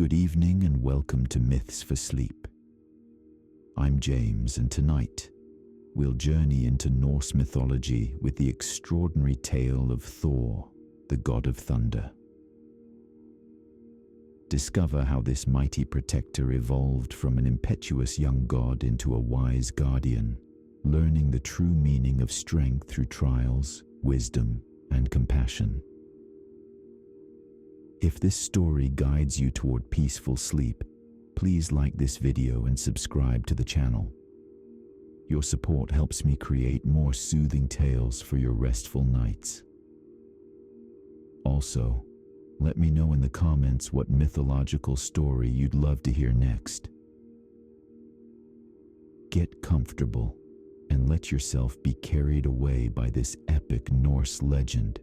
Good evening and welcome to Myths for Sleep. I'm James, and tonight we'll journey into Norse mythology with the extraordinary tale of Thor, the god of thunder. Discover how this mighty protector evolved from an impetuous young god into a wise guardian, learning the true meaning of strength through trials, wisdom, and compassion. If this story guides you toward peaceful sleep, please like this video and subscribe to the channel. Your support helps me create more soothing tales for your restful nights. Also, let me know in the comments what mythological story you'd love to hear next. Get comfortable and let yourself be carried away by this epic Norse legend.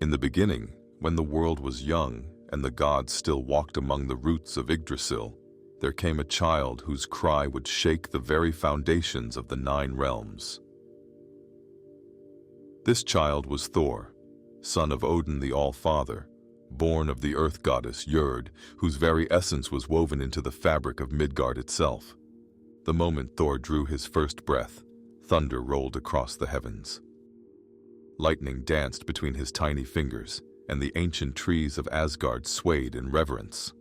In the beginning, when the world was young and the gods still walked among the roots of Yggdrasil, there came a child whose cry would shake the very foundations of the 9 realms. This child was Thor, son of Odin the All-Father, born of the earth goddess Jord, whose very essence was woven into the fabric of Midgard itself. The moment Thor drew his first breath, thunder rolled across the heavens. Lightning danced between his tiny fingers, and the ancient trees of Asgard swayed in reverence.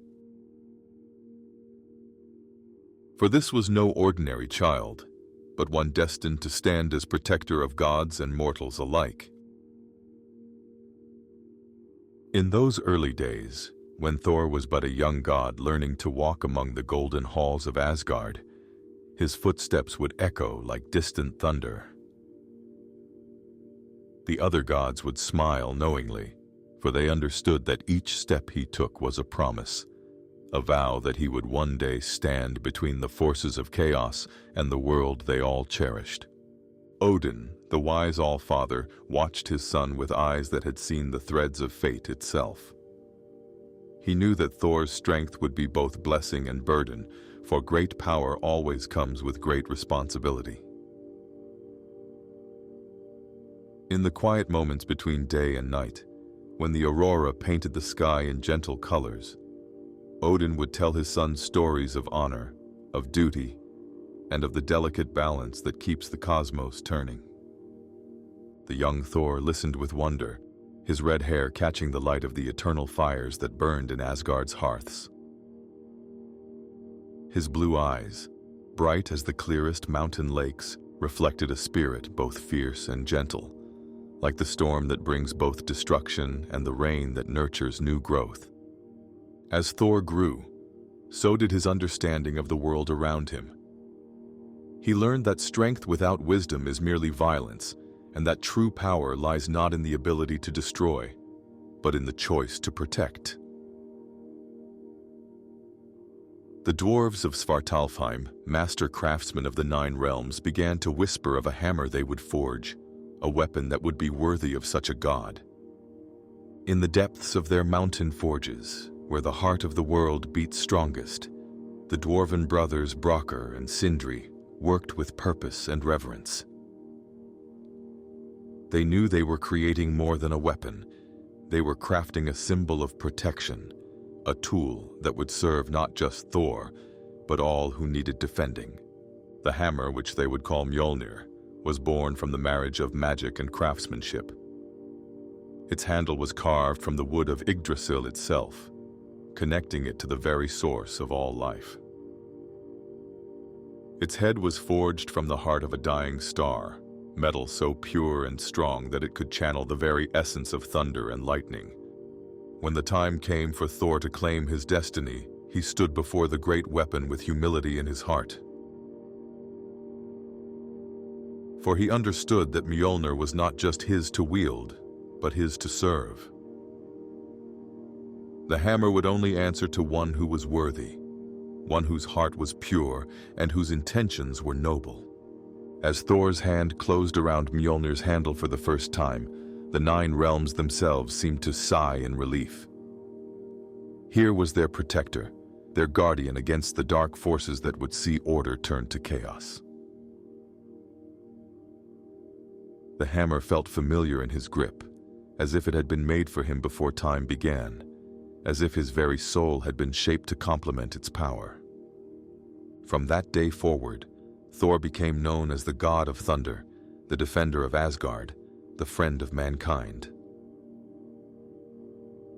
For this was no ordinary child, but one destined to stand as protector of gods and mortals alike. In those early days, when Thor was but a young god learning to walk among the golden halls of Asgard, his footsteps would echo like distant thunder. The other gods would smile knowingly, for they understood that each step he took was a promise, a vow that he would one day stand between the forces of chaos and the world they all cherished. Odin, the wise All-Father, watched his son with eyes that had seen the threads of fate itself. He knew that Thor's strength would be both blessing and burden, for great power always comes with great responsibility. In the quiet moments between day and night, when the aurora painted the sky in gentle colors, Odin would tell his son stories of honor, of duty, and of the delicate balance that keeps the cosmos turning. The young Thor listened with wonder, his red hair catching the light of the eternal fires that burned in Asgard's hearths. His blue eyes, bright as the clearest mountain lakes, reflected a spirit both fierce and gentle, like the storm that brings both destruction and the rain that nurtures new growth. As Thor grew, so did his understanding of the world around him. He learned that strength without wisdom is merely violence, and that true power lies not in the ability to destroy, but in the choice to protect. The dwarves of Svartalfheim, master craftsmen of the 9 realms, began to whisper of a hammer they would forge, a weapon that would be worthy of such a god. In the depths of their mountain forges, where the heart of the world beat strongest, the dwarven brothers Brokkr and Sindri worked with purpose and reverence. They knew they were creating more than a weapon. They were crafting a symbol of protection, a tool that would serve not just Thor, but all who needed defending. The hammer, which they would call Mjolnir, was born from the marriage of magic and craftsmanship. Its handle was carved from the wood of Yggdrasil itself, connecting it to the very source of all life. Its head was forged from the heart of a dying star, metal so pure and strong that it could channel the very essence of thunder and lightning. When the time came for Thor to claim his destiny, he stood before the great weapon with humility in his heart. For he understood that Mjolnir was not just his to wield, but his to serve. The hammer would only answer to one who was worthy, one whose heart was pure and whose intentions were noble. As Thor's hand closed around Mjolnir's handle for the first time, the 9 realms themselves seemed to sigh in relief. Here was their protector, their guardian against the dark forces that would see order turn to chaos. The hammer felt familiar in his grip, as if it had been made for him before time began, as if his very soul had been shaped to complement its power. From that day forward, Thor became known as the god of thunder, the defender of Asgard, the friend of mankind.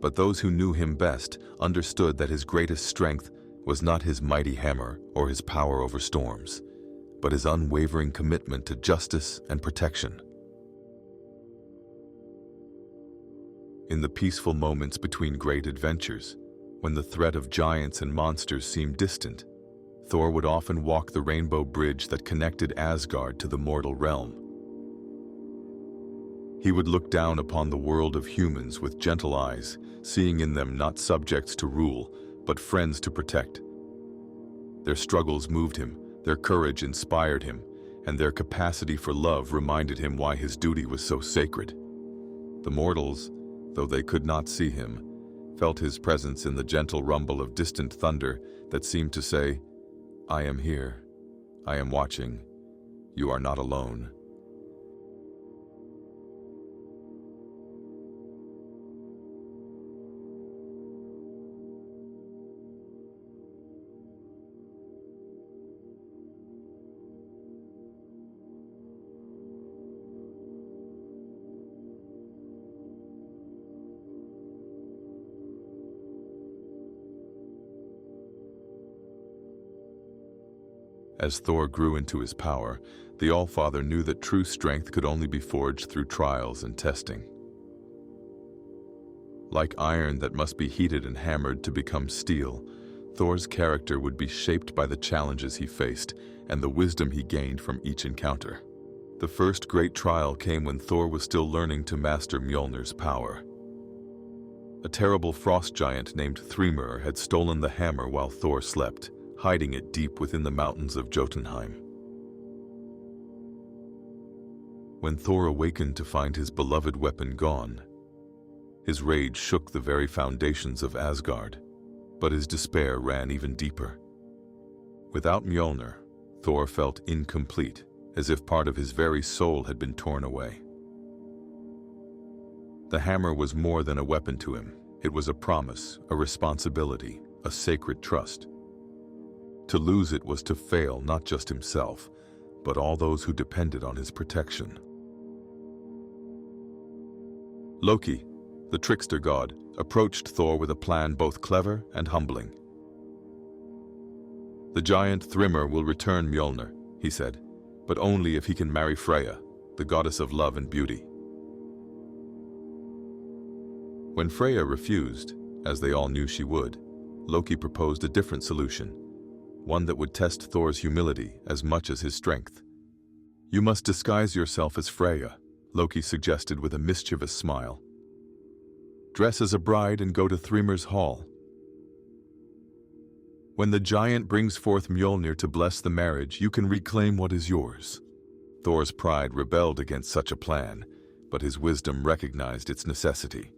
But those who knew him best understood that his greatest strength was not his mighty hammer or his power over storms, but his unwavering commitment to justice and protection. In the peaceful moments between great adventures, when the threat of giants and monsters seemed distant, Thor would often walk the rainbow bridge that connected Asgard to the mortal realm. He would look down upon the world of humans with gentle eyes, seeing in them not subjects to rule, but friends to protect. Their struggles moved him, their courage inspired him, and their capacity for love reminded him why his duty was so sacred. The mortals, though they could not see him, felt his presence in the gentle rumble of distant thunder that seemed to say, "I am here. I am watching. You are not alone." As Thor grew into his power, the Allfather knew that true strength could only be forged through trials and testing. Like iron that must be heated and hammered to become steel, Thor's character would be shaped by the challenges he faced and the wisdom he gained from each encounter. The first great trial came when Thor was still learning to master Mjolnir's power. A terrible frost giant named Thrymr had stolen the hammer while Thor slept, hiding it deep within the mountains of Jotunheim. When Thor awakened to find his beloved weapon gone, his rage shook the very foundations of Asgard, but his despair ran even deeper. Without Mjolnir, Thor felt incomplete, as if part of his very soul had been torn away. The hammer was more than a weapon to him. It was a promise, a responsibility, a sacred trust. To lose it was to fail not just himself, but all those who depended on his protection. Loki, the trickster god, approached Thor with a plan both clever and humbling. "The giant Thrymr will return Mjolnir," he said, "but only if he can marry Freya, the goddess of love and beauty." When Freya refused, as they all knew she would, Loki proposed a different solution, one that would test Thor's humility as much as his strength. "You must disguise yourself as Freya," Loki suggested with a mischievous smile. "Dress as a bride and go to Thrymr's hall. When the giant brings forth Mjolnir to bless the marriage, you can reclaim what is yours." Thor's pride rebelled against such a plan, but his wisdom recognized its necessity.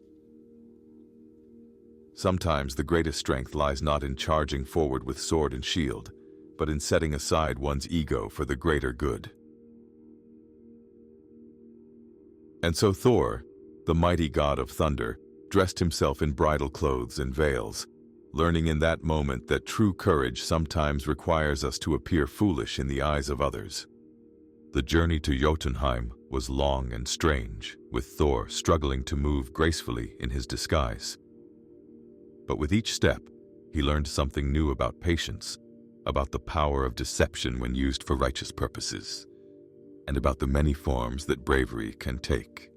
Sometimes the greatest strength lies not in charging forward with sword and shield, but in setting aside one's ego for the greater good. And so Thor, the mighty god of thunder, dressed himself in bridal clothes and veils, learning in that moment that true courage sometimes requires us to appear foolish in the eyes of others. The journey to Jotunheim was long and strange, with Thor struggling to move gracefully in his disguise. But with each step, he learned something new about patience, about the power of deception when used for righteous purposes, and about the many forms that bravery can take.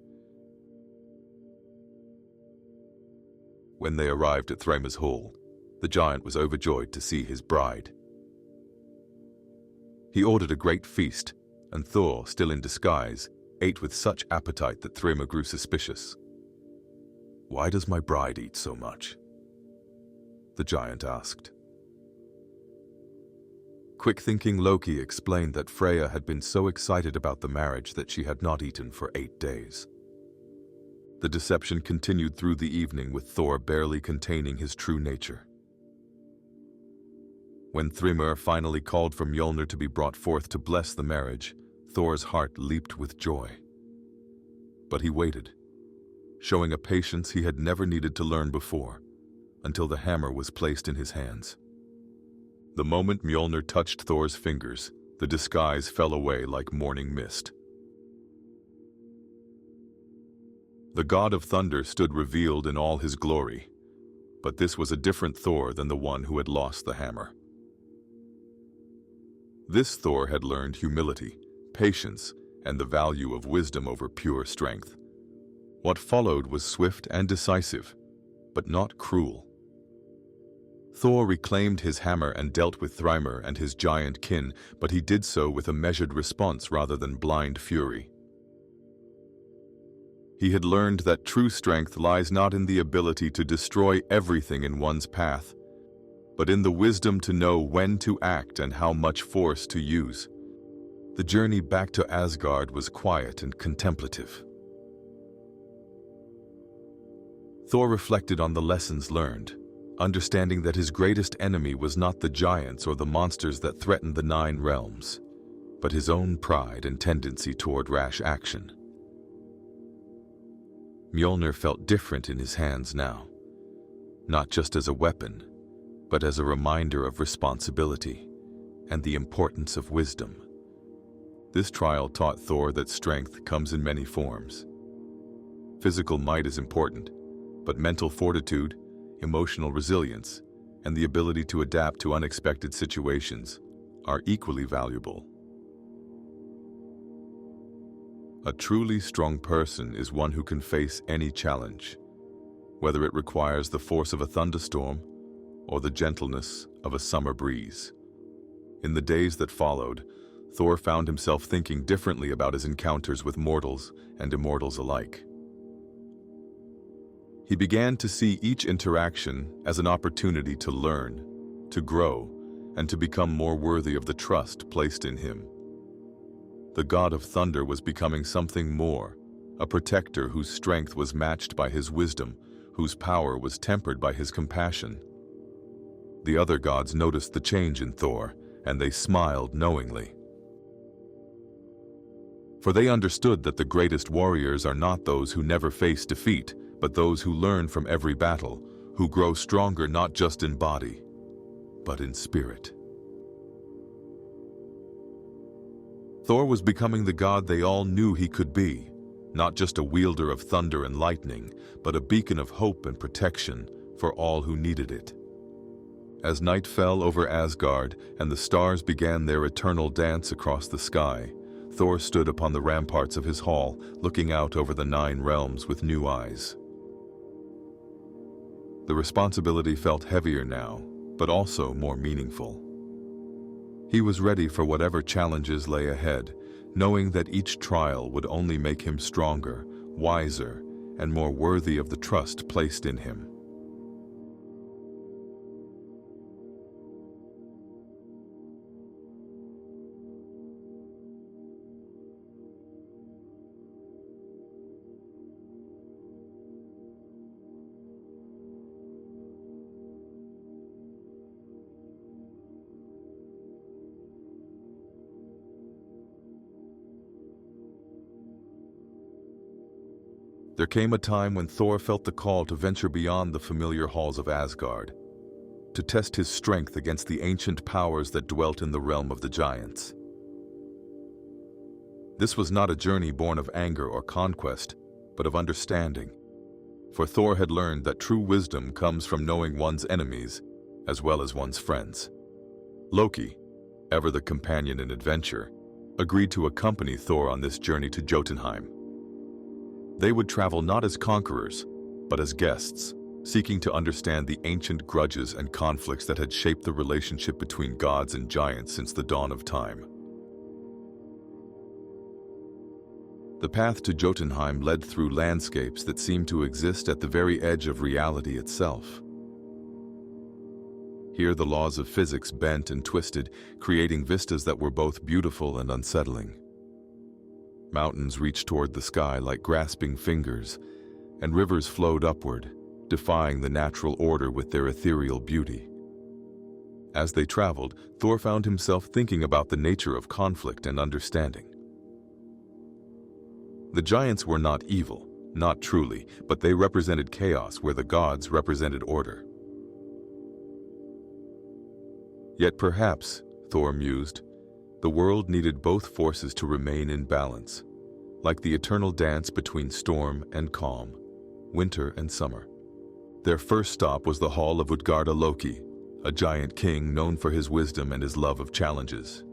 When they arrived at Thrymr's hall, the giant was overjoyed to see his bride. He ordered a great feast, and Thor, still in disguise, ate with such appetite that Thrymr grew suspicious. "Why does my bride eat so much?" the giant asked. Quick-thinking Loki explained that Freya had been so excited about the marriage that she had not eaten for 8 days. The deception continued through the evening, with Thor barely containing his true nature. When Thrymr finally called for Mjolnir to be brought forth to bless the marriage, Thor's heart leaped with joy. But he waited, showing a patience he had never needed to learn before, until the hammer was placed in his hands. The moment Mjolnir touched Thor's fingers, the disguise fell away like morning mist. The god of thunder stood revealed in all his glory, but this was a different Thor than the one who had lost the hammer. This Thor had learned humility, patience, and the value of wisdom over pure strength. What followed was swift and decisive, but not cruel. Thor reclaimed his hammer and dealt with Thrymr and his giant kin, but he did so with a measured response rather than blind fury. He had learned that true strength lies not in the ability to destroy everything in one's path, but in the wisdom to know when to act and how much force to use. The journey back to Asgard was quiet and contemplative. Thor reflected on the lessons learned, understanding that his greatest enemy was not the giants or the monsters that threatened the 9 realms, but his own pride and tendency toward rash action. Mjolnir felt different in his hands now, not just as a weapon, but as a reminder of responsibility and the importance of wisdom. This trial taught Thor that strength comes in many forms. Physical might is important, but mental fortitude, emotional resilience, and the ability to adapt to unexpected situations are equally valuable. A truly strong person is one who can face any challenge, whether it requires the force of a thunderstorm or the gentleness of a summer breeze. In the days that followed, Thor found himself thinking differently about his encounters with mortals and immortals alike. He began to see each interaction as an opportunity to learn, to grow, and to become more worthy of the trust placed in him. The god of thunder was becoming something more, a protector whose strength was matched by his wisdom, whose power was tempered by his compassion. The other gods noticed the change in Thor, and they smiled knowingly. For they understood that the greatest warriors are not those who never face defeat, but those who learn from every battle, who grow stronger not just in body, but in spirit. Thor was becoming the god they all knew he could be, not just a wielder of thunder and lightning, but a beacon of hope and protection for all who needed it. As night fell over Asgard and the stars began their eternal dance across the sky, Thor stood upon the ramparts of his hall, looking out over the 9 realms with new eyes. The responsibility felt heavier now, but also more meaningful. He was ready for whatever challenges lay ahead, knowing that each trial would only make him stronger, wiser, and more worthy of the trust placed in him. There came a time when Thor felt the call to venture beyond the familiar halls of Asgard, to test his strength against the ancient powers that dwelt in the realm of the giants. This was not a journey born of anger or conquest, but of understanding, for Thor had learned that true wisdom comes from knowing one's enemies as well as one's friends. Loki, ever the companion in adventure, agreed to accompany Thor on this journey to Jotunheim. They would travel not as conquerors, but as guests, seeking to understand the ancient grudges and conflicts that had shaped the relationship between gods and giants since the dawn of time. The path to Jotunheim led through landscapes that seemed to exist at the very edge of reality itself. Here the laws of physics bent and twisted, creating vistas that were both beautiful and unsettling. Mountains reached toward the sky like grasping fingers, and rivers flowed upward, defying the natural order with their ethereal beauty. As they traveled, Thor found himself thinking about the nature of conflict and understanding. The giants were not evil, not truly, but they represented chaos where the gods represented order. Yet perhaps, Thor mused, the world needed both forces to remain in balance, like the eternal dance between storm and calm, winter and summer. Their first stop was the hall of Utgarda-Loki, a giant king known for his wisdom and his love of challenges.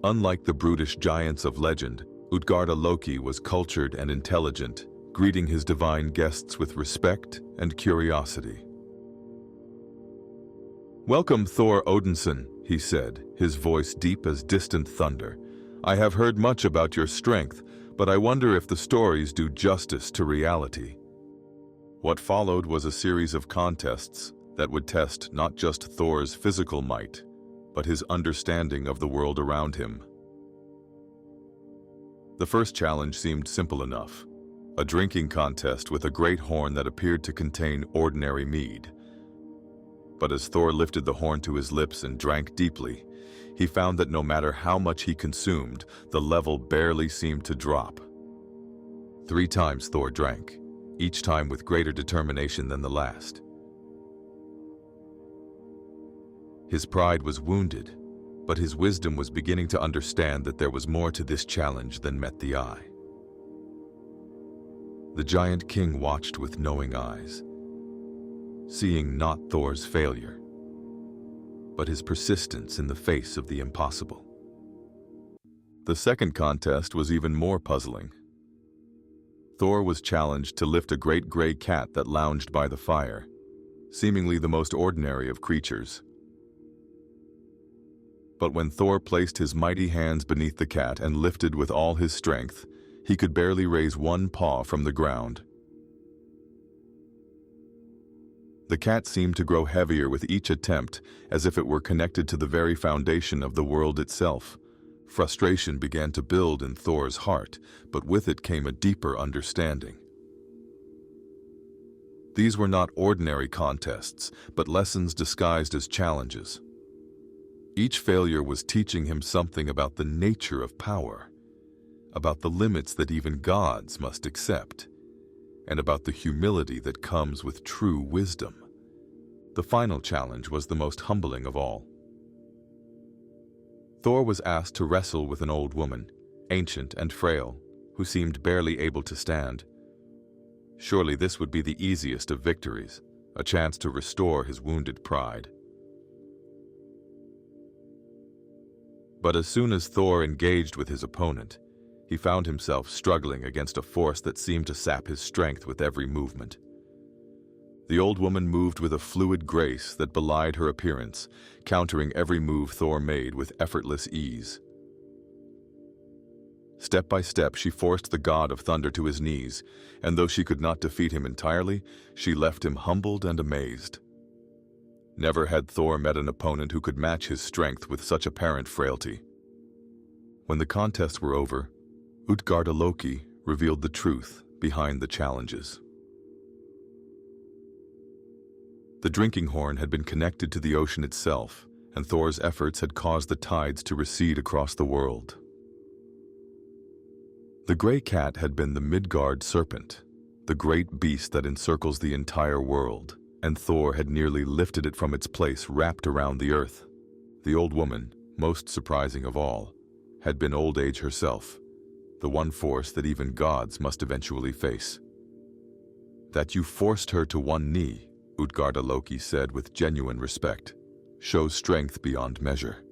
Unlike the brutish giants of legend, Utgarda-Loki was cultured and intelligent, greeting his divine guests with respect and curiosity. "Welcome, Thor Odinson," he said, his voice deep as distant thunder. "I have heard much about your strength, but I wonder if the stories do justice to reality." What followed was a series of contests that would test not just Thor's physical might, but his understanding of the world around him. The first challenge seemed simple enough, a drinking contest with a great horn that appeared to contain ordinary mead. But as Thor lifted the horn to his lips and drank deeply, he found that no matter how much he consumed, the level barely seemed to drop. 3 times Thor drank, each time with greater determination than the last. His pride was wounded, but his wisdom was beginning to understand that there was more to this challenge than met the eye. The giant king watched with knowing eyes, seeing not Thor's failure, but his persistence in the face of the impossible. The second contest was even more puzzling. Thor was challenged to lift a great gray cat that lounged by the fire, seemingly the most ordinary of creatures. But when Thor placed his mighty hands beneath the cat and lifted with all his strength, he could barely raise one paw from the ground. The cat seemed to grow heavier with each attempt, as if it were connected to the very foundation of the world itself. Frustration began to build in Thor's heart, but with it came a deeper understanding. These were not ordinary contests, but lessons disguised as challenges. Each failure was teaching him something about the nature of power, about the limits that even gods must accept, and about the humility that comes with true wisdom. The final challenge was the most humbling of all. Thor was asked to wrestle with an old woman, ancient and frail, who seemed barely able to stand. Surely this would be the easiest of victories, a chance to restore his wounded pride. But as soon as Thor engaged with his opponent, he found himself struggling against a force that seemed to sap his strength with every movement. The old woman moved with a fluid grace that belied her appearance, countering every move Thor made with effortless ease. Step by step, she forced the god of thunder to his knees, and though she could not defeat him entirely, she left him humbled and amazed. Never had Thor met an opponent who could match his strength with such apparent frailty. When the contests were over, Utgarda-Loki revealed the truth behind the challenges. The drinking horn had been connected to the ocean itself, and Thor's efforts had caused the tides to recede across the world. The gray cat had been the Midgard serpent, the great beast that encircles the entire world, and Thor had nearly lifted it from its place wrapped around the earth. The old woman, most surprising of all, had been old age herself, the one force that even gods must eventually face. "That you forced her to one knee," Utgarda-Loki said with genuine respect, "shows strength beyond measure."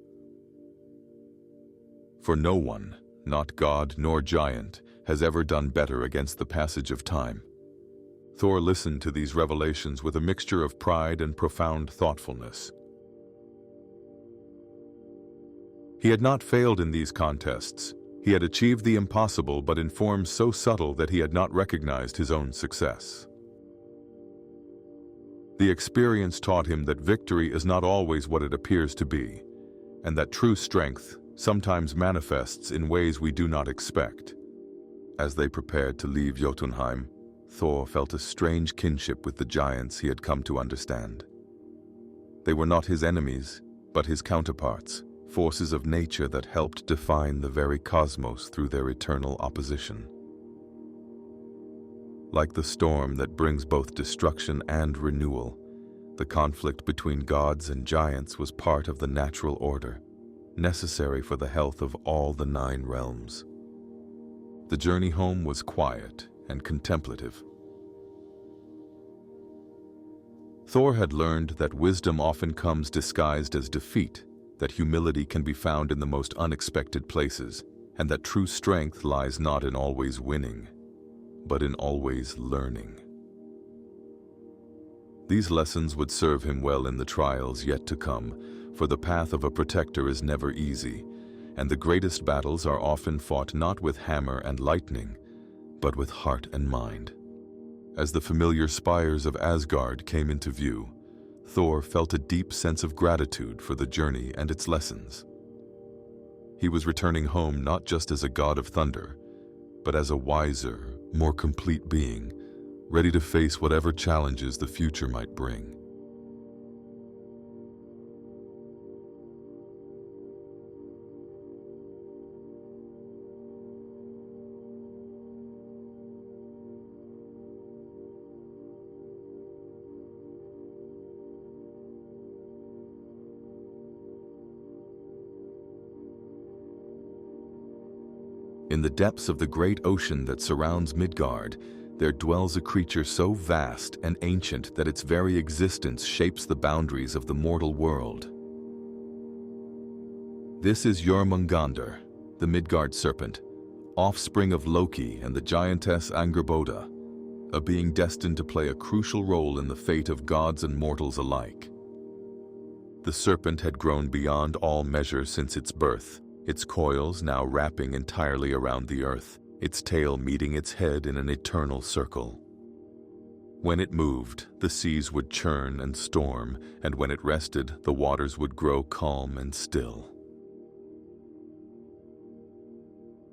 For no one, not god nor giant, has ever done better against the passage of time. Thor listened to these revelations with a mixture of pride and profound thoughtfulness. He had not failed in these contests. He had achieved the impossible, but in forms so subtle that he had not recognized his own success. The experience taught him that victory is not always what it appears to be, and that true strength sometimes manifests in ways we do not expect. As they prepared to leave Jotunheim, Thor felt a strange kinship with the giants he had come to understand. They were not his enemies, but his counterparts, forces of nature that helped define the very cosmos through their eternal opposition. Like the storm that brings both destruction and renewal, the conflict between gods and giants was part of the natural order, necessary for the health of all the 9 realms. The journey home was quiet and contemplative. Thor had learned that wisdom often comes disguised as defeat, that humility can be found in the most unexpected places, and that true strength lies not in always winning, but in always learning. These lessons would serve him well in the trials yet to come, for the path of a protector is never easy, and the greatest battles are often fought not with hammer and lightning, but with heart and mind. As the familiar spires of Asgard came into view, Thor felt a deep sense of gratitude for the journey and its lessons. He was returning home not just as a god of thunder, but as a wiser, more complete being, ready to face whatever challenges the future might bring. In the depths of the great ocean that surrounds Midgard, there dwells a creature so vast and ancient that its very existence shapes the boundaries of the mortal world. This is Jormungandr, the Midgard serpent, offspring of Loki and the giantess Angrboda, a being destined to play a crucial role in the fate of gods and mortals alike. The serpent had grown beyond all measure since its birth, its coils now wrapping entirely around the earth, its tail meeting its head in an eternal circle. When it moved, the seas would churn and storm, and when it rested, the waters would grow calm and still.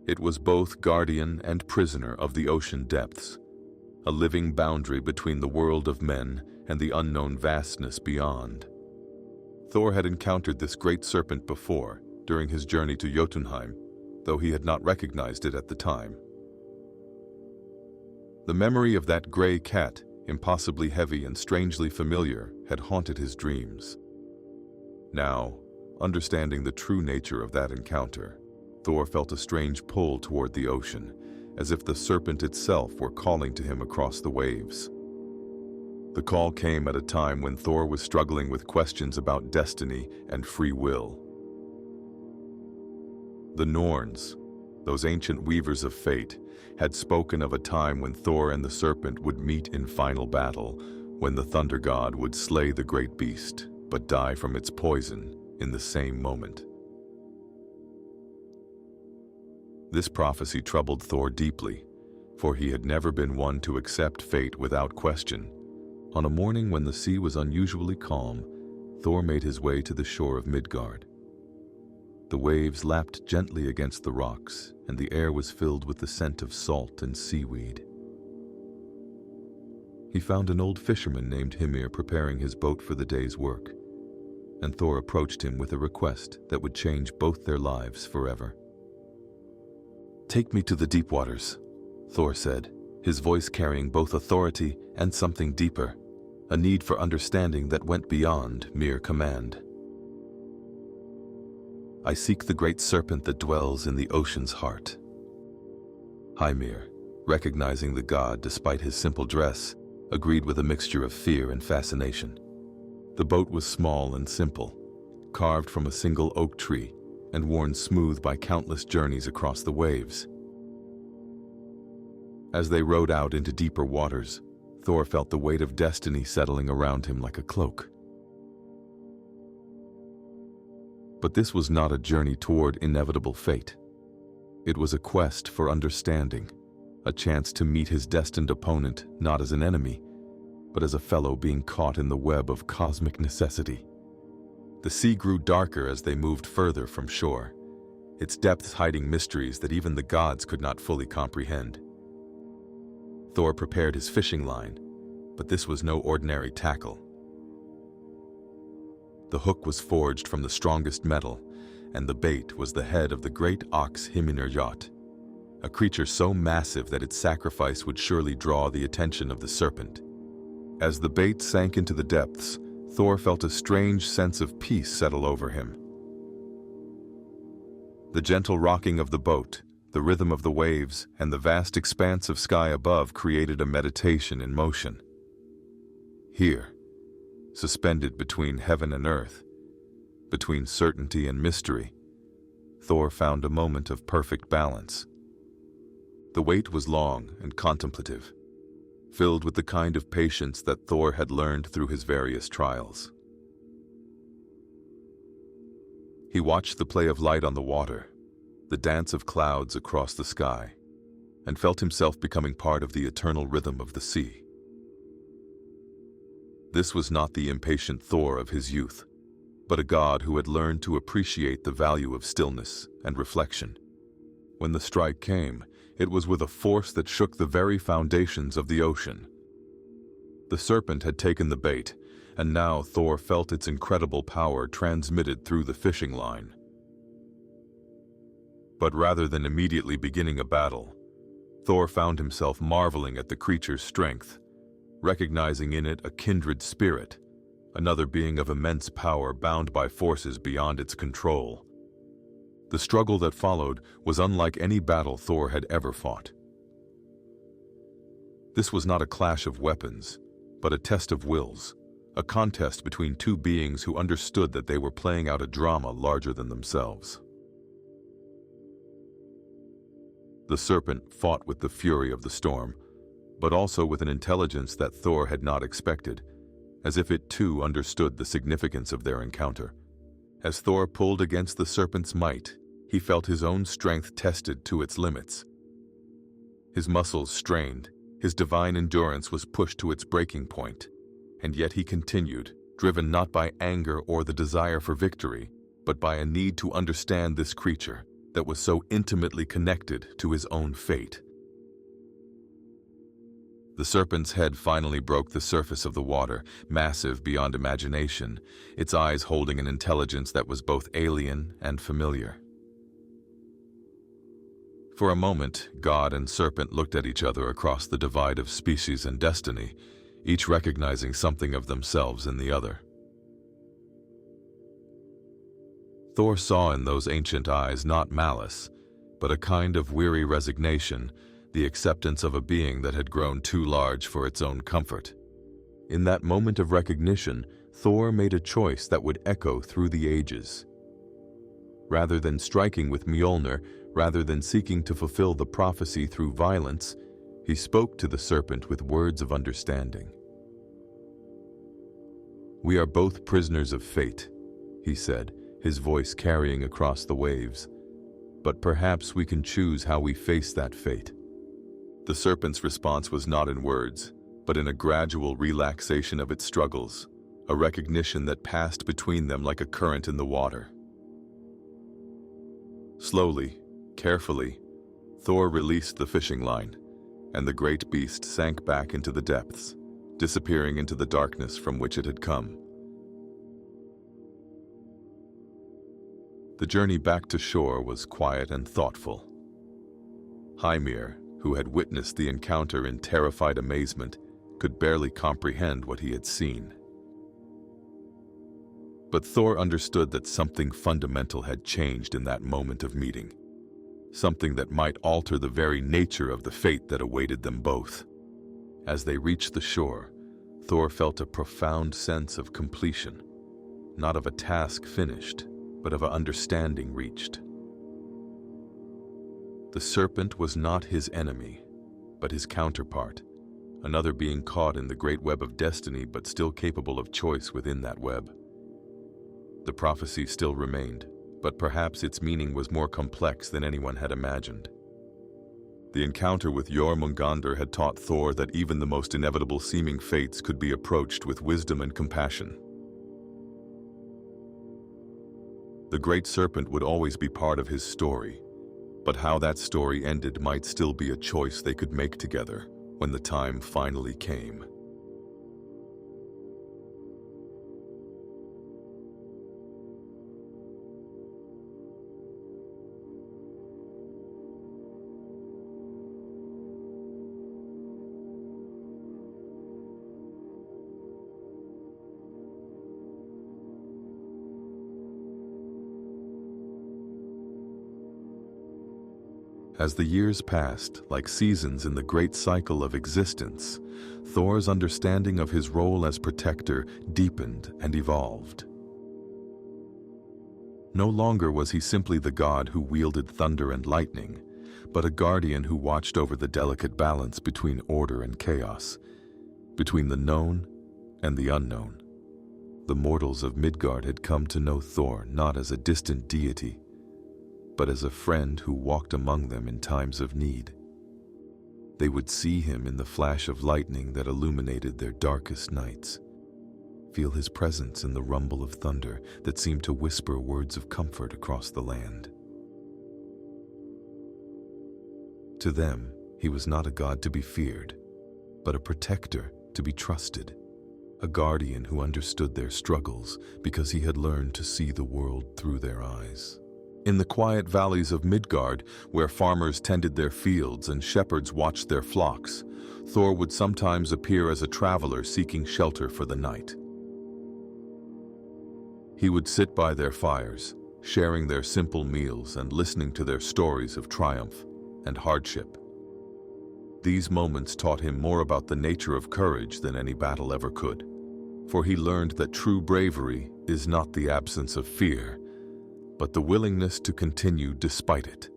It was both guardian and prisoner of the ocean depths, a living boundary between the world of men and the unknown vastness beyond. Thor had encountered this great serpent before, during his journey to Jotunheim, though he had not recognized it at the time. The memory of that gray cat, impossibly heavy and strangely familiar, had haunted his dreams. Now, understanding the true nature of that encounter, Thor felt a strange pull toward the ocean, as if the serpent itself were calling to him across the waves. The call came at a time when Thor was struggling with questions about destiny and free will. The Norns, those ancient weavers of fate, had spoken of a time when Thor and the serpent would meet in final battle, when the thunder god would slay the great beast, but die from its poison in the same moment. This prophecy troubled Thor deeply, for he had never been one to accept fate without question. On a morning when the sea was unusually calm, Thor made his way to the shore of Midgard. The waves lapped gently against the rocks, and the air was filled with the scent of salt and seaweed. He found an old fisherman named Hymir preparing his boat for the day's work, and Thor approached him with a request that would change both their lives forever. "Take me to the deep waters," Thor said, his voice carrying both authority and something deeper, a need for understanding that went beyond mere command. "I seek the great serpent that dwells in the ocean's heart." Hymir, recognizing the god despite his simple dress, agreed with a mixture of fear and fascination. The boat was small and simple, carved from a single oak tree and worn smooth by countless journeys across the waves. As they rowed out into deeper waters, Thor felt the weight of destiny settling around him like a cloak. But this was not a journey toward inevitable fate. It was a quest for understanding, a chance to meet his destined opponent not as an enemy, but as a fellow being caught in the web of cosmic necessity. The sea grew darker as they moved further from shore, its depths hiding mysteries that even the gods could not fully comprehend. Thor prepared his fishing line, but this was no ordinary tackle. The hook was forged from the strongest metal, and the bait was the head of the great ox Hymnir yacht, a creature so massive that its sacrifice would surely draw the attention of the serpent. As the bait sank into the depths, Thor felt a strange sense of peace settle over him. The gentle rocking of the boat, the rhythm of the waves, and the vast expanse of sky above created a meditation in motion. Here, suspended between heaven and earth, between certainty and mystery, Thor found a moment of perfect balance. The wait was long and contemplative, filled with the kind of patience that Thor had learned through his various trials. He watched the play of light on the water, the dance of clouds across the sky, and felt himself becoming part of the eternal rhythm of the sea. This was not the impatient Thor of his youth, but a god who had learned to appreciate the value of stillness and reflection. When the strike came, it was with a force that shook the very foundations of the ocean. The serpent had taken the bait, and now Thor felt its incredible power transmitted through the fishing line. But rather than immediately beginning a battle, Thor found himself marveling at the creature's strength, recognizing in it a kindred spirit, another being of immense power bound by forces beyond its control. The struggle that followed was unlike any battle Thor had ever fought. This was not a clash of weapons, but a test of wills, a contest between two beings who understood that they were playing out a drama larger than themselves. The serpent fought with the fury of the storm, but also with an intelligence that Thor had not expected, as if it too understood the significance of their encounter. As Thor pulled against the serpent's might, he felt his own strength tested to its limits. His muscles strained, his divine endurance was pushed to its breaking point, and yet he continued, driven not by anger or the desire for victory, but by a need to understand this creature that was so intimately connected to his own fate. The serpent's head finally broke the surface of the water, massive beyond imagination, its eyes holding an intelligence that was both alien and familiar. For a moment, God and serpent looked at each other across the divide of species and destiny, each recognizing something of themselves in the other. Thor saw in those ancient eyes not malice, but a kind of weary resignation, the acceptance of a being that had grown too large for its own comfort. In that moment of recognition, Thor made a choice that would echo through the ages. Rather than striking with Mjolnir, rather than seeking to fulfill the prophecy through violence, he spoke to the serpent with words of understanding. "We are both prisoners of fate," he said, his voice carrying across the waves. "But perhaps we can choose how we face that fate." The serpent's response was not in words, but in a gradual relaxation of its struggles, a recognition that passed between them like a current in the water. Slowly, carefully, Thor released the fishing line, and the great beast sank back into the depths, disappearing into the darkness from which it had come. The journey back to shore was quiet and thoughtful. Hymir, who had witnessed the encounter in terrified amazement, could barely comprehend what he had seen. But Thor understood that something fundamental had changed in that moment of meeting, something that might alter the very nature of the fate that awaited them both. As they reached the shore, Thor felt a profound sense of completion, not of a task finished, but of an understanding reached. The serpent was not his enemy, but his counterpart, another being caught in the great web of destiny but still capable of choice within that web. The prophecy still remained, but perhaps its meaning was more complex than anyone had imagined. The encounter with Jormungandr had taught Thor that even the most inevitable seeming fates could be approached with wisdom and compassion. The great serpent would always be part of his story, but how that story ended might still be a choice they could make together when the time finally came. As the years passed, like seasons in the great cycle of existence, Thor's understanding of his role as protector deepened and evolved. No longer was he simply the god who wielded thunder and lightning, but a guardian who watched over the delicate balance between order and chaos, between the known and the unknown. The mortals of Midgard had come to know Thor not as a distant deity, but as a friend who walked among them in times of need. They would see him in the flash of lightning that illuminated their darkest nights, feel his presence in the rumble of thunder that seemed to whisper words of comfort across the land. To them, he was not a god to be feared, but a protector to be trusted, a guardian who understood their struggles because he had learned to see the world through their eyes. In the quiet valleys of Midgard, where farmers tended their fields and shepherds watched their flocks, Thor would sometimes appear as a traveler seeking shelter for the night. He would sit by their fires, sharing their simple meals and listening to their stories of triumph and hardship. These moments taught him more about the nature of courage than any battle ever could, for he learned that true bravery is not the absence of fear, but the willingness to continue despite it.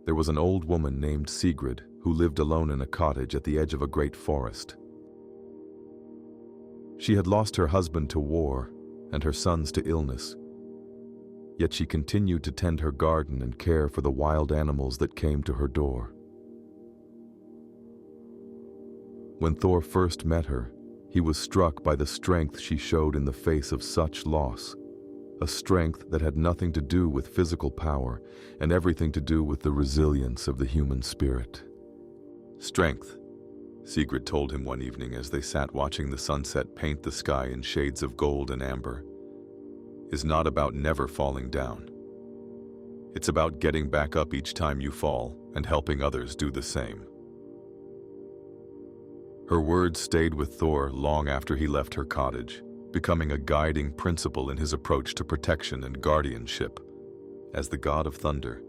There was an old woman named Sigrid who lived alone in a cottage at the edge of a great forest. She had lost her husband to war and her sons to illness, yet she continued to tend her garden and care for the wild animals that came to her door. When Thor first met her, he was struck by the strength she showed in the face of such loss, a strength that had nothing to do with physical power and everything to do with the resilience of the human spirit. Strength, Sigrid told him one evening as they sat watching the sunset paint the sky in shades of gold and amber, is not about never falling down. It's about getting back up each time you fall and helping others do the same. Her words stayed with Thor long after he left her cottage, becoming a guiding principle in his approach to protection and guardianship. As the god of thunder,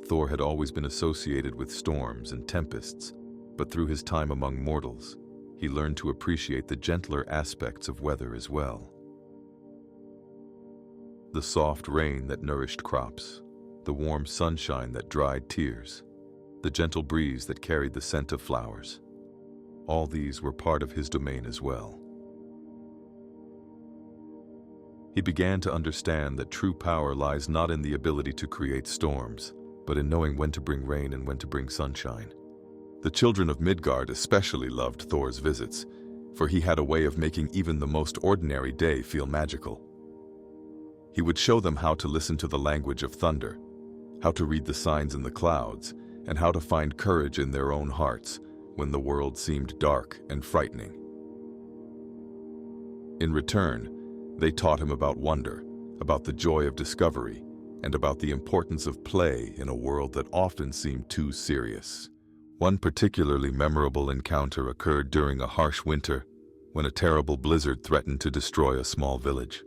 Thor had always been associated with storms and tempests, but through his time among mortals, he learned to appreciate the gentler aspects of weather as well. The soft rain that nourished crops, the warm sunshine that dried tears, the gentle breeze that carried the scent of flowers. All these were part of his domain as well. He began to understand that true power lies not in the ability to create storms, but in knowing when to bring rain and when to bring sunshine. The children of Midgard especially loved Thor's visits, for he had a way of making even the most ordinary day feel magical. He would show them how to listen to the language of thunder, how to read the signs in the clouds, and how to find courage in their own hearts when the world seemed dark and frightening. In return, they taught him about wonder, about the joy of discovery, and about the importance of play in a world that often seemed too serious. One particularly memorable encounter occurred during a harsh winter when a terrible blizzard threatened to destroy a small village.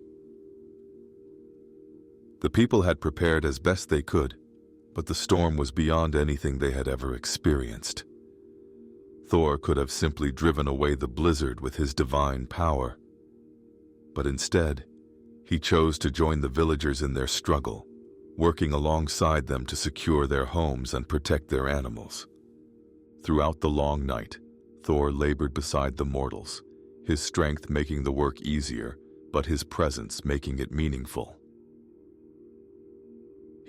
The people had prepared as best they could, but the storm was beyond anything they had ever experienced. Thor could have simply driven away the blizzard with his divine power, but instead, he chose to join the villagers in their struggle, working alongside them to secure their homes and protect their animals. Throughout the long night, Thor labored beside the mortals, his strength making the work easier, but his presence making it meaningful.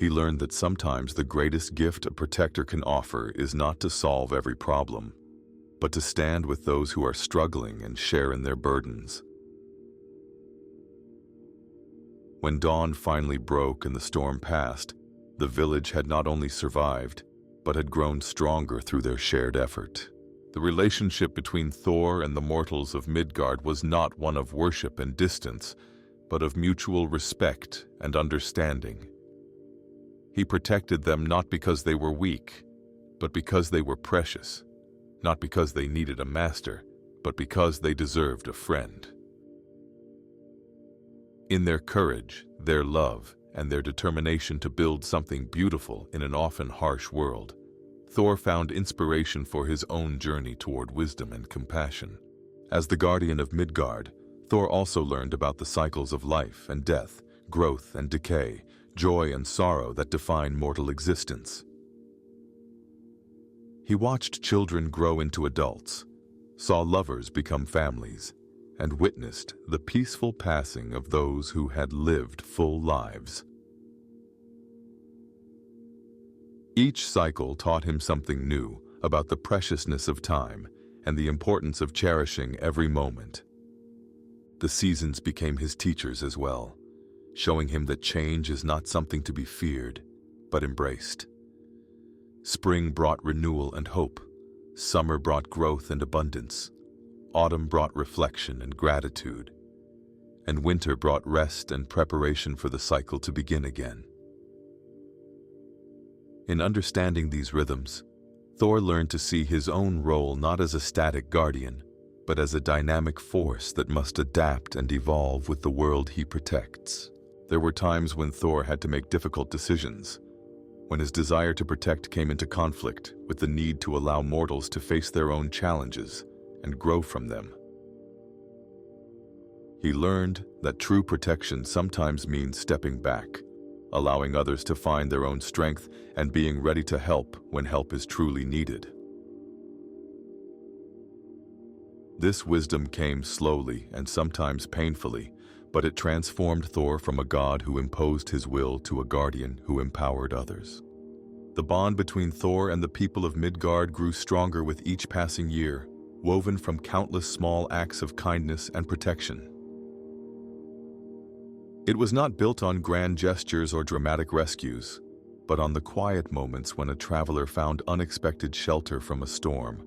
He learned that sometimes the greatest gift a protector can offer is not to solve every problem, but to stand with those who are struggling and share in their burdens. When dawn finally broke and the storm passed, the village had not only survived, but had grown stronger through their shared effort. The relationship between Thor and the mortals of Midgard was not one of worship and distance, but of mutual respect and understanding. He protected them not because they were weak, but because they were precious, not because they needed a master, but because they deserved a friend. In their courage, their love, and their determination to build something beautiful in an often harsh world, Thor found inspiration for his own journey toward wisdom and compassion. As the guardian of Midgard, Thor also learned about the cycles of life and death, growth and decay, joy and sorrow that define mortal existence. He watched children grow into adults, saw lovers become families, and witnessed the peaceful passing of those who had lived full lives. Each cycle taught him something new about the preciousness of time and the importance of cherishing every moment. The seasons became his teachers as well, showing him that change is not something to be feared, but embraced. Spring brought renewal and hope, summer brought growth and abundance, autumn brought reflection and gratitude, and winter brought rest and preparation for the cycle to begin again. In understanding these rhythms, Thor learned to see his own role not as a static guardian, but as a dynamic force that must adapt and evolve with the world he protects. There were times when Thor had to make difficult decisions, when his desire to protect came into conflict with the need to allow mortals to face their own challenges and grow from them. He learned that true protection sometimes means stepping back, allowing others to find their own strength and being ready to help when help is truly needed. This wisdom came slowly and sometimes painfully, but it transformed Thor from a god who imposed his will to a guardian who empowered others. The bond between Thor and the people of Midgard grew stronger with each passing year, woven from countless small acts of kindness and protection. It was not built on grand gestures or dramatic rescues, but on the quiet moments when a traveler found unexpected shelter from a storm,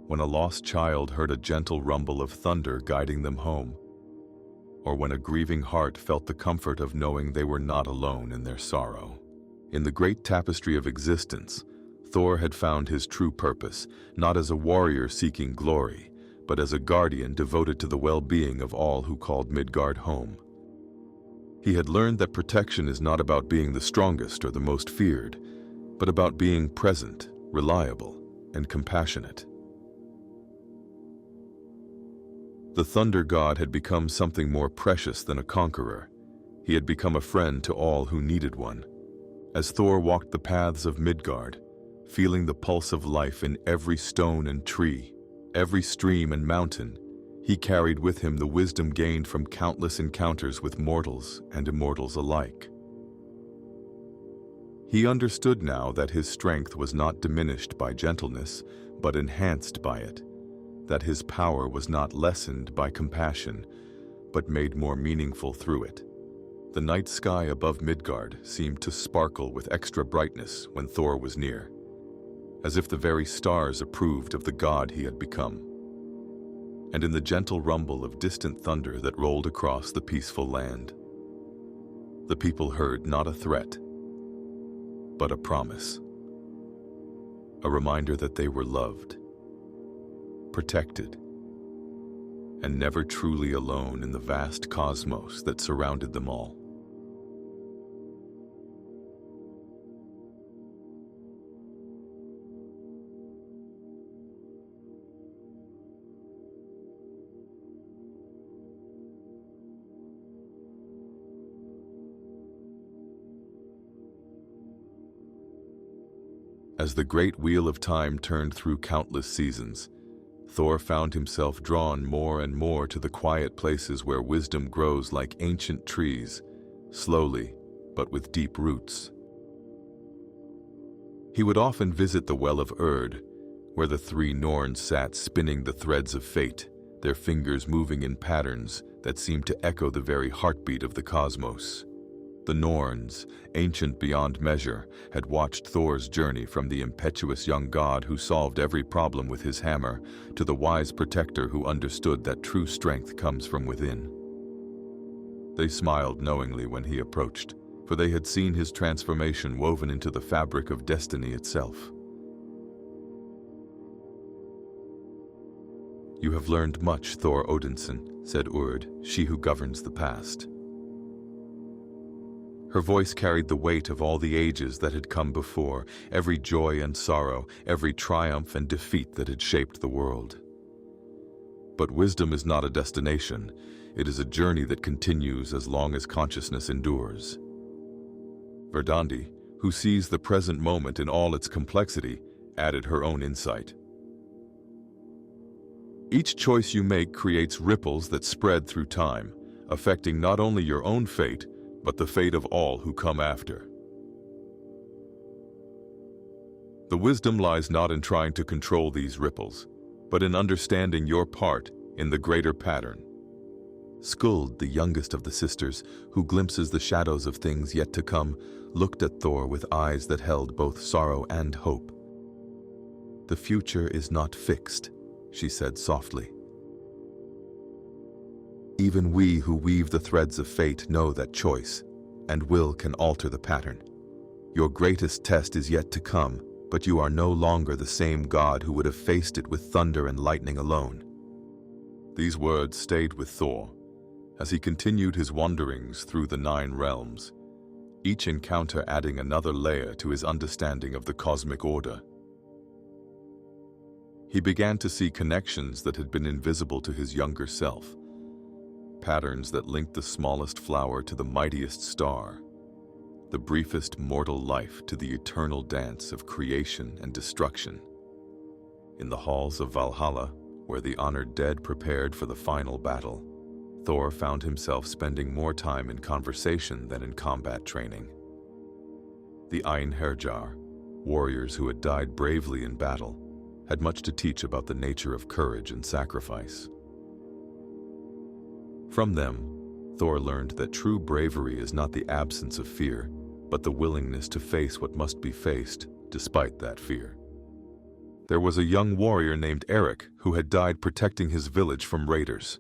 when a lost child heard a gentle rumble of thunder guiding them home, or when a grieving heart felt the comfort of knowing they were not alone in their sorrow. In the great tapestry of existence, Thor had found his true purpose, not as a warrior seeking glory, but as a guardian devoted to the well-being of all who called Midgard home. He had learned that protection is not about being the strongest or the most feared, but about being present, reliable, and compassionate. The Thunder God had become something more precious than a conqueror. He had become a friend to all who needed one. As Thor walked the paths of Midgard, feeling the pulse of life in every stone and tree, every stream and mountain, he carried with him the wisdom gained from countless encounters with mortals and immortals alike. He understood now that his strength was not diminished by gentleness, but enhanced by it, that his power was not lessened by compassion, but made more meaningful through it. The night sky above Midgard seemed to sparkle with extra brightness when Thor was near, as if the very stars approved of the god he had become. And in the gentle rumble of distant thunder that rolled across the peaceful land, the people heard not a threat, but a promise. A reminder that they were loved, protected, and never truly alone in the vast cosmos that surrounded them all. As the great wheel of time turned through countless seasons, Thor found himself drawn more and more to the quiet places where wisdom grows like ancient trees, slowly but with deep roots. He would often visit the Well of Erd, where the three Norns sat spinning the threads of fate, their fingers moving in patterns that seemed to echo the very heartbeat of the cosmos. The Norns, ancient beyond measure, had watched Thor's journey from the impetuous young god who solved every problem with his hammer to the wise protector who understood that true strength comes from within. They smiled knowingly when he approached, for they had seen his transformation woven into the fabric of destiny itself. "You have learned much, Thor Odinson," said Urd, she who governs the past. Her voice carried the weight of all the ages that had come before, every joy and sorrow, every triumph and defeat that had shaped the world. But wisdom is not a destination, it is a journey that continues as long as consciousness endures. Verdandi, who sees the present moment in all its complexity, added her own insight. Each choice you make creates ripples that spread through time, affecting not only your own fate, but the fate of all who come after. The wisdom lies not in trying to control these ripples, but in understanding your part in the greater pattern. Skuld, the youngest of the sisters, who glimpses the shadows of things yet to come, looked at Thor with eyes that held both sorrow and hope. "The future is not fixed," she said softly. "Even we who weave the threads of fate know that choice and will can alter the pattern. Your greatest test is yet to come, but you are no longer the same god who would have faced it with thunder and lightning alone." These words stayed with Thor as he continued his wanderings through the 9 realms, each encounter adding another layer to his understanding of the cosmic order. He began to see connections that had been invisible to his younger self, patterns that linked the smallest flower to the mightiest star, the briefest mortal life to the eternal dance of creation and destruction. In the halls of Valhalla, where the honored dead prepared for the final battle, Thor found himself spending more time in conversation than in combat training. The Einherjar, warriors who had died bravely in battle, had much to teach about the nature of courage and sacrifice. From them, Thor learned that true bravery is not the absence of fear, but the willingness to face what must be faced despite that fear. There was a young warrior named Eric who had died protecting his village from raiders.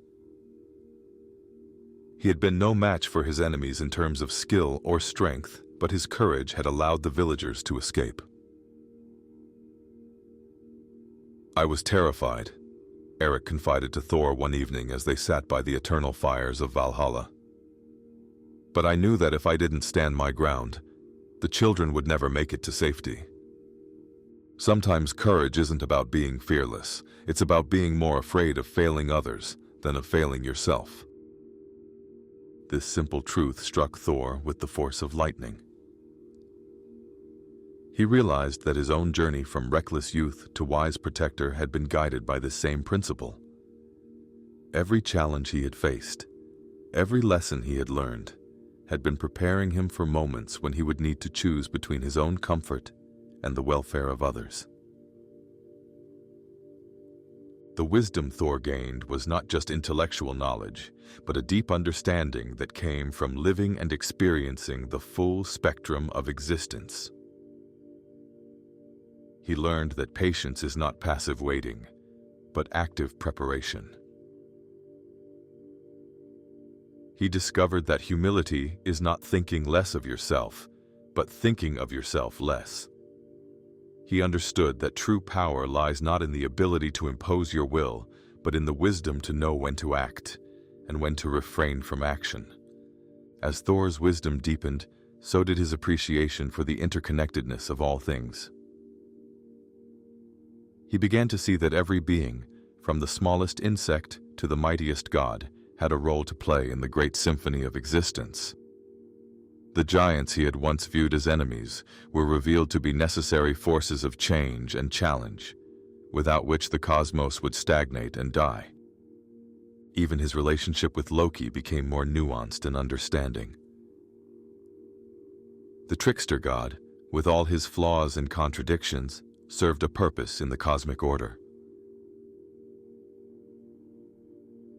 He had been no match for his enemies in terms of skill or strength, but his courage had allowed the villagers to escape. "I was terrified," Eric confided to Thor one evening as they sat by the eternal fires of Valhalla. "But I knew that if I didn't stand my ground, the children would never make it to safety." Sometimes courage isn't about being fearless, it's about being more afraid of failing others than of failing yourself. This simple truth struck Thor with the force of lightning. He realized that his own journey from reckless youth to wise protector had been guided by this same principle. Every challenge he had faced, every lesson he had learned, had been preparing him for moments when he would need to choose between his own comfort and the welfare of others. The wisdom Thor gained was not just intellectual knowledge, but a deep understanding that came from living and experiencing the full spectrum of existence. He learned that patience is not passive waiting, but active preparation. He discovered that humility is not thinking less of yourself, but thinking of yourself less. He understood that true power lies not in the ability to impose your will, but in the wisdom to know when to act and when to refrain from action. As Thor's wisdom deepened, so did his appreciation for the interconnectedness of all things. He began to see that every being, from the smallest insect to the mightiest god, had a role to play in the great symphony of existence. The giants he had once viewed as enemies were revealed to be necessary forces of change and challenge, without which the cosmos would stagnate and die. Even his relationship with Loki became more nuanced and understanding. The trickster god, with all his flaws and contradictions, served a purpose in the cosmic order.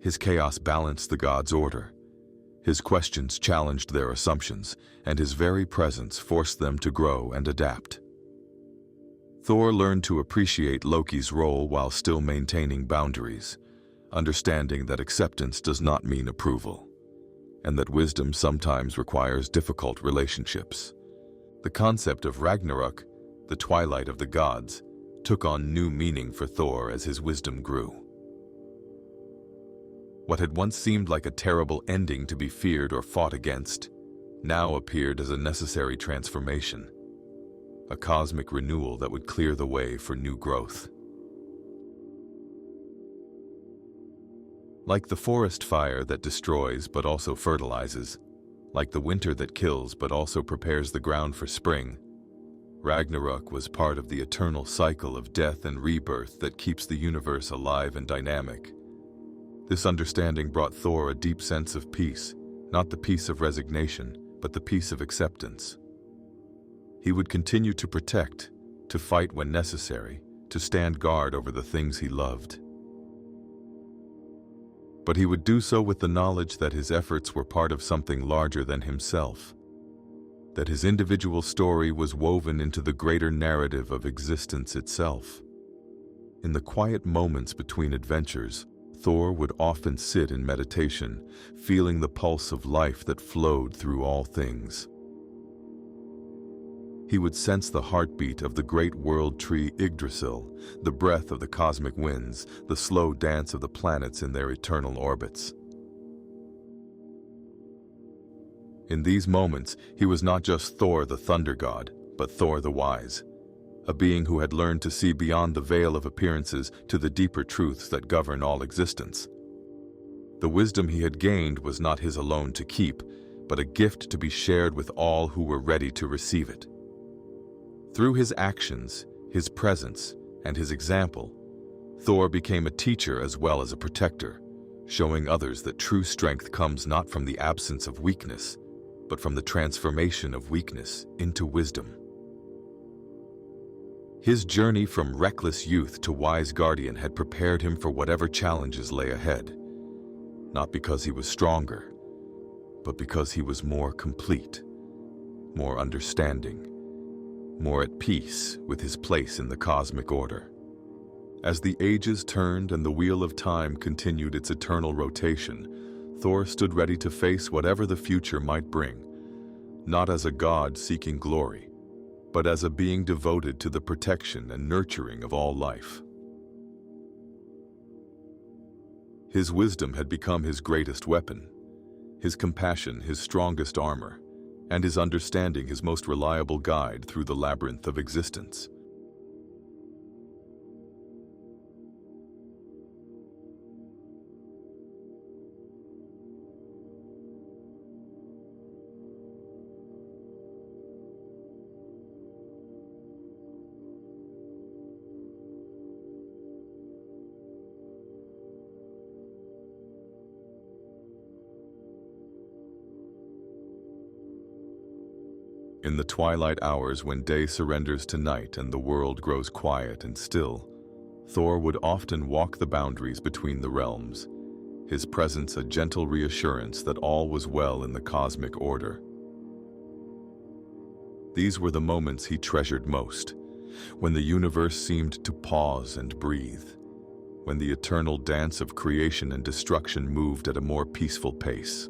His chaos balanced the gods' order. His questions challenged their assumptions, and his very presence forced them to grow and adapt. Thor learned to appreciate Loki's role while still maintaining boundaries, understanding that acceptance does not mean approval, and that wisdom sometimes requires difficult relationships. The concept of Ragnarok, the twilight of the gods, took on new meaning for Thor as his wisdom grew. What had once seemed like a terrible ending to be feared or fought against, now appeared as a necessary transformation, a cosmic renewal that would clear the way for new growth. Like the forest fire that destroys but also fertilizes, like the winter that kills but also prepares the ground for spring, Ragnarok was part of the eternal cycle of death and rebirth that keeps the universe alive and dynamic. This understanding brought Thor a deep sense of peace, not the peace of resignation, but the peace of acceptance. He would continue to protect, to fight when necessary, to stand guard over the things he loved. But he would do so with the knowledge that his efforts were part of something larger than himself, that his individual story was woven into the greater narrative of existence itself. In the quiet moments between adventures, Thor would often sit in meditation, feeling the pulse of life that flowed through all things. He would sense the heartbeat of the great world tree Yggdrasil, the breath of the cosmic winds, the slow dance of the planets in their eternal orbits. In these moments, he was not just Thor the thunder god, but Thor the wise, a being who had learned to see beyond the veil of appearances to the deeper truths that govern all existence. The wisdom he had gained was not his alone to keep, but a gift to be shared with all who were ready to receive it. Through his actions, his presence, and his example, Thor became a teacher as well as a protector, showing others that true strength comes not from the absence of weakness, but from the transformation of weakness into wisdom. His journey from reckless youth to wise guardian had prepared him for whatever challenges lay ahead, not because he was stronger, but because he was more complete, more understanding, more at peace with his place in the cosmic order. As the ages turned and the wheel of time continued its eternal rotation, Thor stood ready to face whatever the future might bring, not as a god seeking glory, but as a being devoted to the protection and nurturing of all life. His wisdom had become his greatest weapon, his compassion his strongest armor, and his understanding his most reliable guide through the labyrinth of existence. In the twilight hours when day surrenders to night and the world grows quiet and still, Thor would often walk the boundaries between the realms, his presence a gentle reassurance that all was well in the cosmic order. These were the moments he treasured most, when the universe seemed to pause and breathe, when the eternal dance of creation and destruction moved at a more peaceful pace.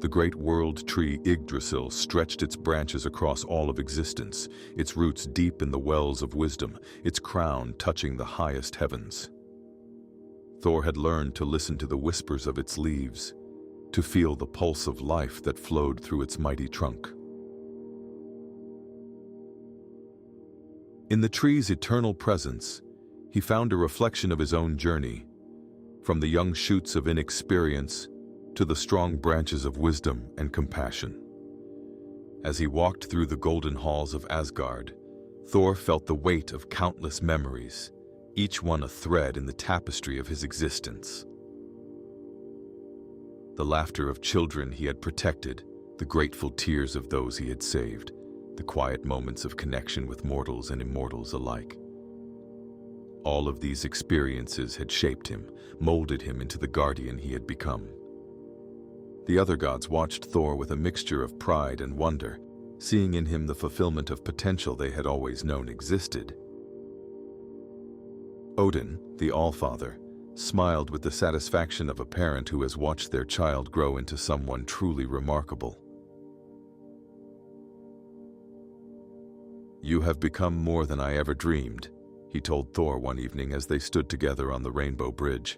The great world tree Yggdrasil stretched its branches across all of existence, its roots deep in the wells of wisdom, its crown touching the highest heavens. Thor had learned to listen to the whispers of its leaves, to feel the pulse of life that flowed through its mighty trunk. In the tree's eternal presence, he found a reflection of his own journey, from the young shoots of inexperience to the strong branches of wisdom and compassion. As he walked through the golden halls of Asgard, Thor felt the weight of countless memories, each one a thread in the tapestry of his existence. The laughter of children he had protected, the grateful tears of those he had saved, the quiet moments of connection with mortals and immortals alike. All of these experiences had shaped him, molded him into the guardian he had become. The other gods watched Thor with a mixture of pride and wonder, seeing in him the fulfillment of potential they had always known existed. Odin, the Allfather, smiled with the satisfaction of a parent who has watched their child grow into someone truly remarkable. "You have become more than I ever dreamed," he told Thor one evening as they stood together on the Rainbow Bridge.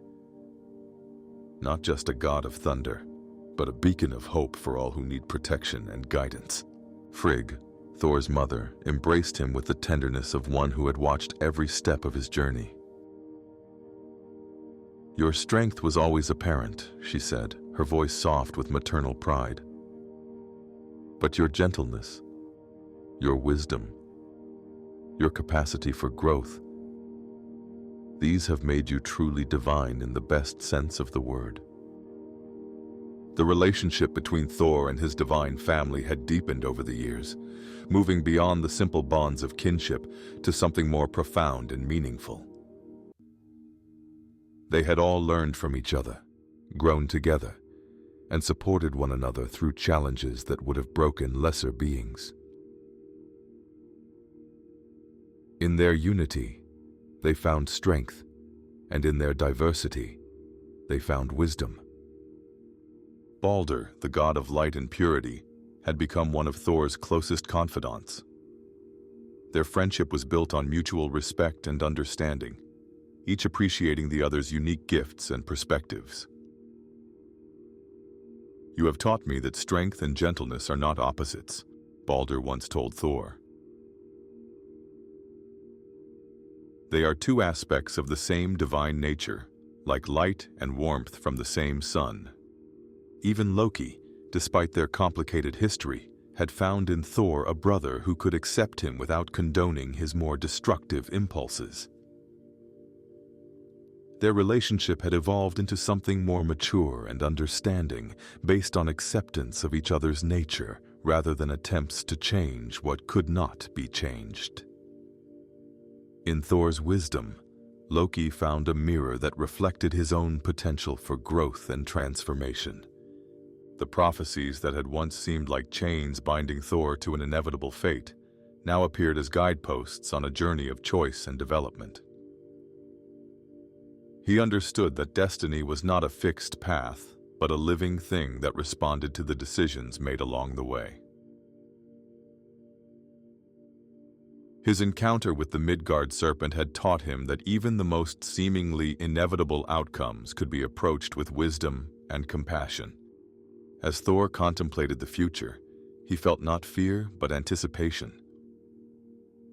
"Not just a god of thunder, but a beacon of hope for all who need protection and guidance." Frigg, Thor's mother, embraced him with the tenderness of one who had watched every step of his journey. "Your strength was always apparent," she said, her voice soft with maternal pride. "But your gentleness, your wisdom, your capacity for growth, these have made you truly divine in the best sense of the word." The relationship between Thor and his divine family had deepened over the years, moving beyond the simple bonds of kinship to something more profound and meaningful. They had all learned from each other, grown together, and supported one another through challenges that would have broken lesser beings. In their unity, they found strength, and in their diversity, they found wisdom. Balder, the god of light and purity, had become one of Thor's closest confidants. Their friendship was built on mutual respect and understanding, each appreciating the other's unique gifts and perspectives. "You have taught me that strength and gentleness are not opposites," Balder once told Thor. "They are two aspects of the same divine nature, like light and warmth from the same sun." Even Loki, despite their complicated history, had found in Thor a brother who could accept him without condoning his more destructive impulses. Their relationship had evolved into something more mature and understanding, based on acceptance of each other's nature, rather than attempts to change what could not be changed. In Thor's wisdom, Loki found a mirror that reflected his own potential for growth and transformation. The prophecies that had once seemed like chains binding Thor to an inevitable fate now appeared as guideposts on a journey of choice and development. He understood that destiny was not a fixed path, but a living thing that responded to the decisions made along the way. His encounter with the Midgard serpent had taught him that even the most seemingly inevitable outcomes could be approached with wisdom and compassion. As Thor contemplated the future, he felt not fear but anticipation.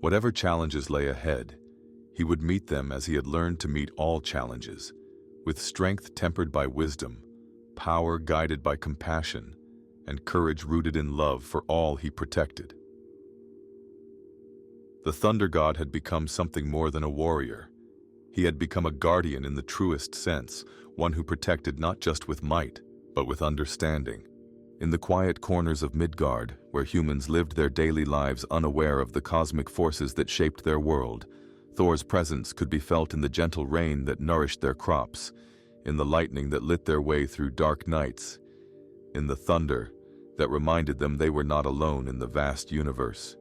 Whatever challenges lay ahead, he would meet them as he had learned to meet all challenges, with strength tempered by wisdom, power guided by compassion, and courage rooted in love for all he protected. The Thunder God had become something more than a warrior. He had become a guardian in the truest sense, one who protected not just with might, but with understanding. In the quiet corners of Midgard, where humans lived their daily lives unaware of the cosmic forces that shaped their world, Thor's presence could be felt in the gentle rain that nourished their crops, in the lightning that lit their way through dark nights, in the thunder that reminded them they were not alone in the vast universe.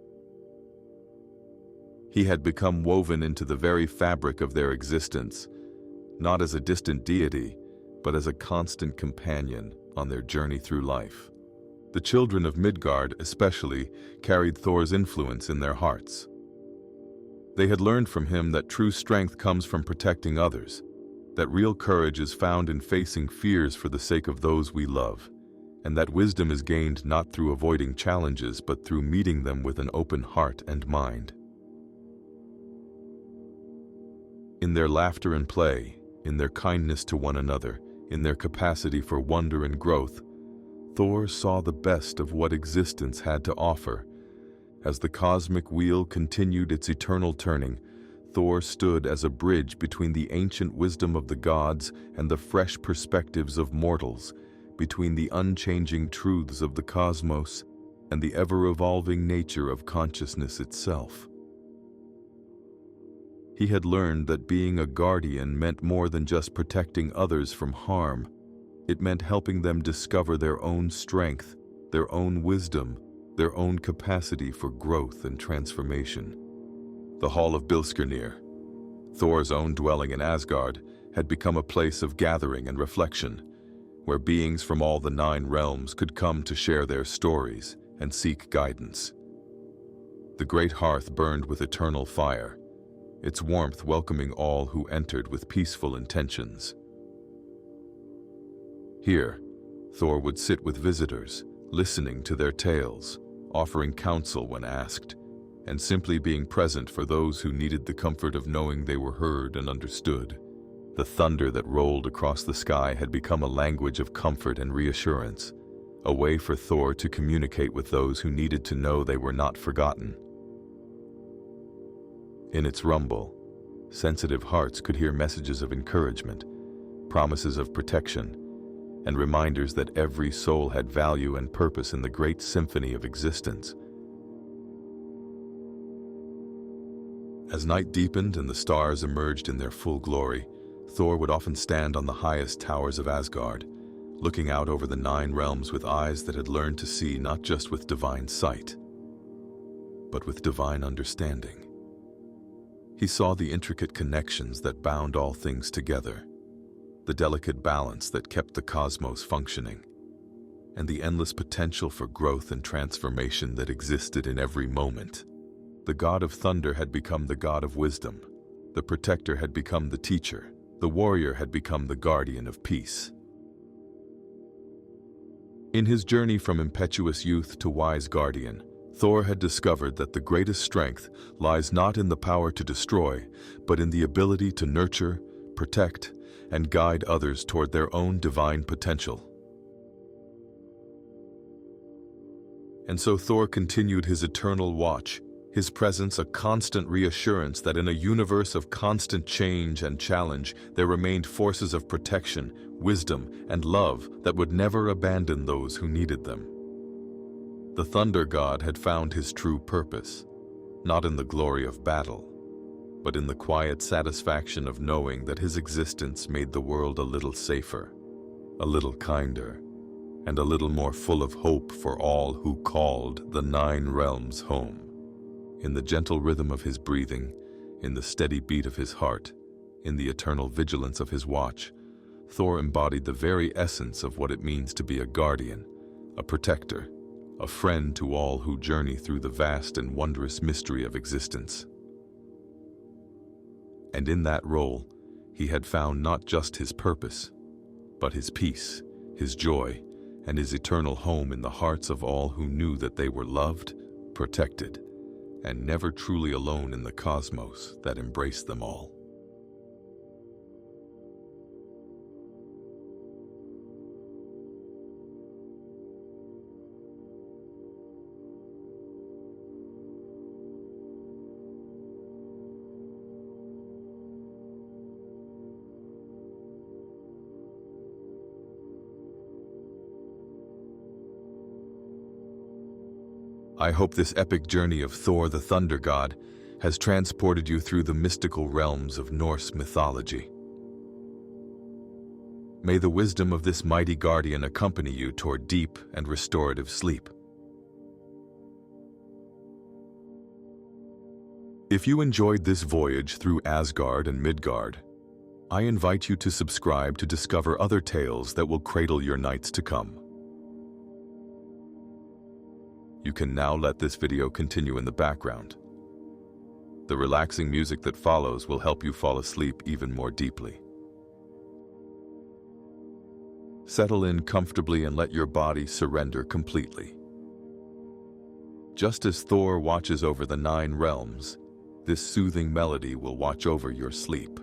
He had become woven into the very fabric of their existence, not as a distant deity, but as a constant companion on their journey through life. The children of Midgard, especially, carried Thor's influence in their hearts. They had learned from him that true strength comes from protecting others, that real courage is found in facing fears for the sake of those we love, and that wisdom is gained not through avoiding challenges but through meeting them with an open heart and mind. In their laughter and play, in their kindness to one another, in their capacity for wonder and growth, Thor saw the best of what existence had to offer. As the cosmic wheel continued its eternal turning, Thor stood as a bridge between the ancient wisdom of the gods and the fresh perspectives of mortals, between the unchanging truths of the cosmos and the ever-evolving nature of consciousness itself. He had learned that being a guardian meant more than just protecting others from harm. It meant helping them discover their own strength, their own wisdom, their own capacity for growth and transformation. The Hall of Bilskirnir, Thor's own dwelling in Asgard, had become a place of gathering and reflection, where beings from all the 9 realms could come to share their stories and seek guidance. The great hearth burned with eternal fire, its warmth welcoming all who entered with peaceful intentions. Here, Thor would sit with visitors, listening to their tales, offering counsel when asked, and simply being present for those who needed the comfort of knowing they were heard and understood. The thunder that rolled across the sky had become a language of comfort and reassurance, a way for Thor to communicate with those who needed to know they were not forgotten. In its rumble, sensitive hearts could hear messages of encouragement, promises of protection, and reminders that every soul had value and purpose in the great symphony of existence. As night deepened and the stars emerged in their full glory, Thor would often stand on the highest towers of Asgard, looking out over the 9 realms with eyes that had learned to see not just with divine sight, but with divine understanding. He saw the intricate connections that bound all things together, the delicate balance that kept the cosmos functioning, and the endless potential for growth and transformation that existed in every moment. The god of thunder had become the god of wisdom, the protector had become the teacher, the warrior had become the guardian of peace. In his journey from impetuous youth to wise guardian, Thor had discovered that the greatest strength lies not in the power to destroy, but in the ability to nurture, protect, and guide others toward their own divine potential. And so Thor continued his eternal watch, his presence a constant reassurance that in a universe of constant change and challenge, there remained forces of protection, wisdom, and love that would never abandon those who needed them. The Thunder God had found his true purpose, not in the glory of battle, but in the quiet satisfaction of knowing that his existence made the world a little safer, a little kinder, and a little more full of hope for all who called the 9 realms home. In the gentle rhythm of his breathing, in the steady beat of his heart, in the eternal vigilance of his watch, Thor embodied the very essence of what it means to be a guardian, a protector, a friend to all who journey through the vast and wondrous mystery of existence. And in that role, he had found not just his purpose, but his peace, his joy, and his eternal home in the hearts of all who knew that they were loved, protected, and never truly alone in the cosmos that embraced them all. I hope this epic journey of Thor the Thunder God has transported you through the mystical realms of Norse mythology. May the wisdom of this mighty guardian accompany you toward deep and restorative sleep. If you enjoyed this voyage through Asgard and Midgard, I invite you to subscribe to discover other tales that will cradle your nights to come. You can now let this video continue in the background. The relaxing music that follows will help you fall asleep even more deeply. Settle in comfortably and let your body surrender completely. Just as Thor watches over the 9 realms, this soothing melody will watch over your sleep.